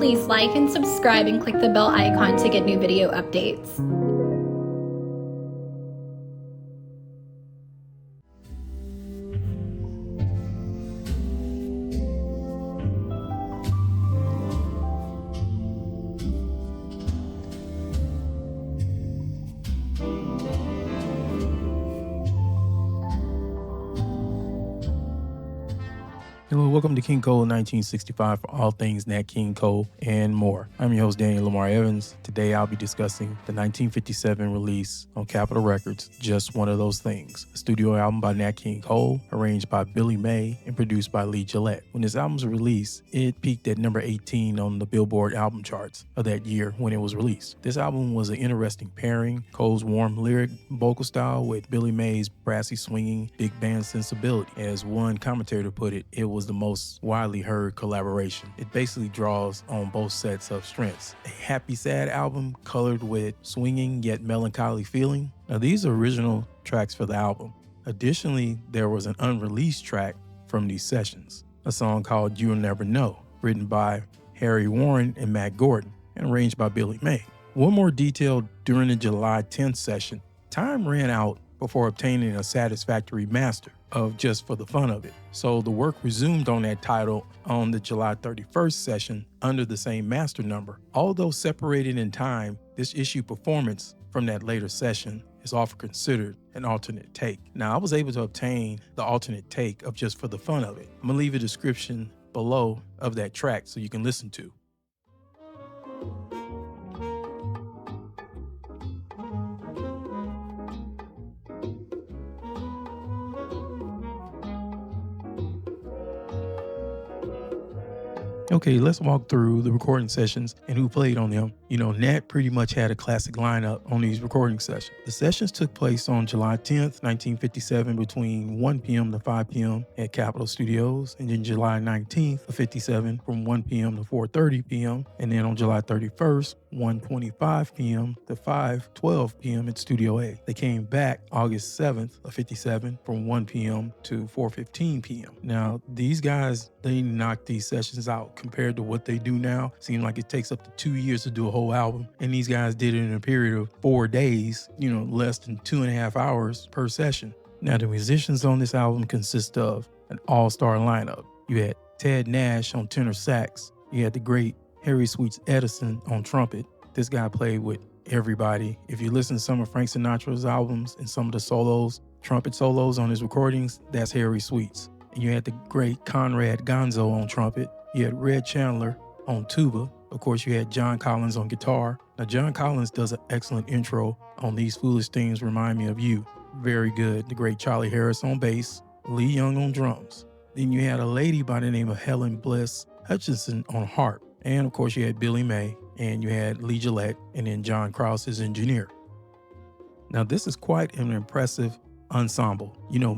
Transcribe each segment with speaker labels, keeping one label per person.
Speaker 1: please like and subscribe and click the bell icon to get new video updates.
Speaker 2: Hello, welcome to King Cole 1965 for all things Nat King Cole and more. I'm your host, Daniel Lamar Evans. Today I'll be discussing the 1957 release on Capitol Records, Just One of Those Things, a studio album by Nat King Cole, arranged by Billy May, and produced by Lee Gillette. When this album was released, it peaked at number 18 on the Billboard album charts of that year when it was released. This album was an interesting pairing, Cole's warm lyric vocal style with Billy May's brassy swinging big band sensibility. As one commentator put it, it was the most widely heard collaboration. It basically draws on both sets of strengths. A happy, sad album colored with swinging yet melancholy feeling. Now, these are original tracks for the album. Additionally, there was an unreleased track from these sessions, a song called You'll Never Know, written by Harry Warren and Matt Gordon, and arranged by Billy May. One more detail: during the July 10th session, time ran out before obtaining a satisfactory master of Just for the Fun of It. So the work resumed on that title on the July 31st session under the same master number. Although separated in time, this issue performance from that later session is often considered an alternate take. Now, I was able to obtain the alternate take of Just for the Fun of It. I'm gonna leave a description below of that track so you can listen to. Okay, let's walk through the recording sessions and who played on them. You know, Nat pretty much had a classic lineup on these recording sessions. The sessions took place on July 10th, 1957 between 1 p.m. to 5 p.m. at Capitol Studios, and then July 19th of 57 from 1 p.m. to 4:30 p.m. and then on July 31st, 1:25 p.m. to 5:12 p.m. at Studio A. They came back August 7th of 57 from 1 p.m. to 4:15 p.m. Now, these guys, they knocked these sessions out compared to what they do now. Seems like it takes up to 2 years to do a whole album. And these guys did it in a period of 4 days, less than 2.5 hours per session. Now, the musicians on this album consist of an all-star lineup. You had Ted Nash on tenor sax. You had the great Harry Sweets Edison on trumpet. This guy played with everybody. If you listen to some of Frank Sinatra's albums and some of the solos, trumpet solos on his recordings, that's Harry Sweets. And you had the great Conrad Gozzo on trumpet. You had Red Chandler on tuba. Of course, you had John Collins on guitar. Now, John Collins does an excellent intro on These Foolish Things Remind Me of You. Very good. The great Charlie Harris on bass. Lee Young on drums. Then you had a lady by the name of Helen Bliss Hutchison on harp. And of course, you had Billy May, and you had Lee Gillette, and then John Kraus as engineer. Now, this is quite an impressive ensemble,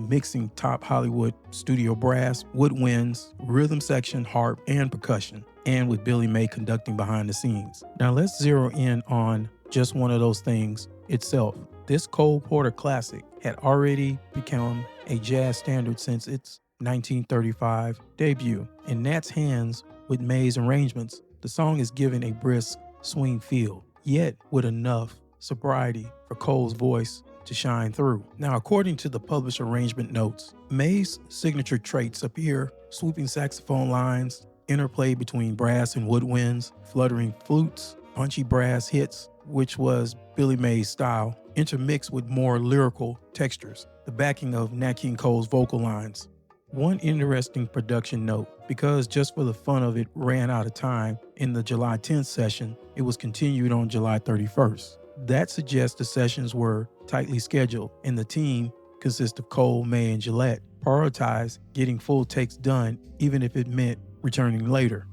Speaker 2: mixing top Hollywood studio brass, woodwinds, rhythm section, harp, and percussion, and with Billy May conducting behind the scenes. Now let's zero in on Just One of Those Things itself. This Cole Porter classic had already become a jazz standard since its 1935 debut. In Nat's hands with May's arrangements, the song is given a brisk swing feel, yet with enough sobriety for Cole's voice to shine through. Now, according to the published arrangement notes, May's signature traits appear: swooping saxophone lines, interplay between brass and woodwinds, fluttering flutes, punchy brass hits, which was Billy May's style, intermixed with more lyrical textures, the backing of Nat King Cole's vocal lines. One interesting production note: because Just for the Fun of It ran out of time in the July 10th session, it was continued on July 31st. That suggests the sessions were tightly scheduled, and the team consists of Cole, May, and Gillette prioritized getting full takes done, even if it meant returning later.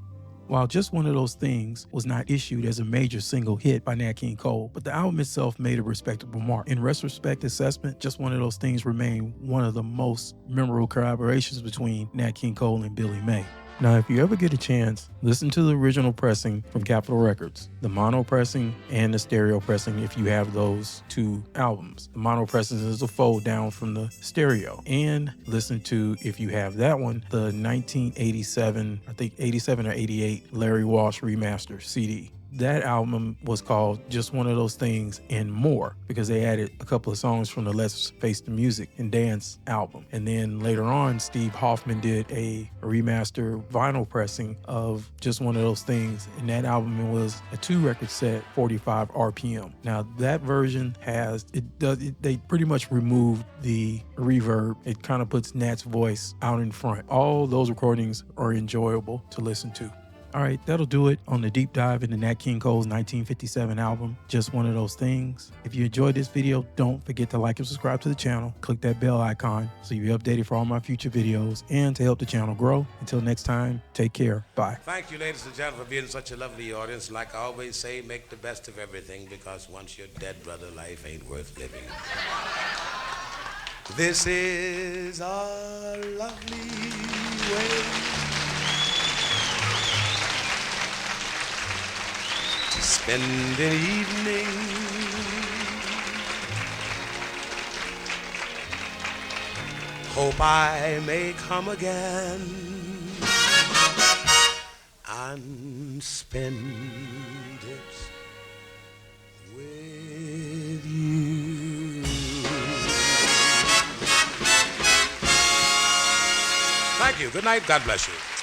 Speaker 2: While Just One of Those Things was not issued as a major single hit by Nat King Cole, but the album itself made a respectable mark. In retrospective assessment, Just One of Those Things remained one of the most memorable collaborations between Nat King Cole and Billy May. Now, if you ever get a chance, listen to the original pressing from Capitol Records, the mono pressing and the stereo pressing if you have those two albums. The mono pressing is a fold down from the stereo. And listen to, if you have that one, the 1987, I think 87 or 88 Larry Walsh remaster CD. That album was called Just One of Those Things and More because they added a couple of songs from the Let's Face the Music and Dance album. And then later on, Steve Hoffman did a remaster vinyl pressing of Just One of Those Things. And that album was a 2-record set, 45 RPM. Now that version they pretty much removed the reverb. It kind of puts Nat's voice out in front. All those recordings are enjoyable to listen to. All right, that'll do it on the deep dive into Nat King Cole's 1957 album, Just One of Those Things. If you enjoyed this video, don't forget to like and subscribe to the channel. Click that bell icon so you'll be updated for all my future videos and to help the channel grow. Until next time, take care. Bye.
Speaker 3: Thank you, ladies and gentlemen, for being such a lovely audience. Like I always say, make the best of everything, because once you're dead, brother, life ain't worth living. This is our lovely way spend an evening. Hope I may come again and spend it with you. Thank you. Good night. God bless you.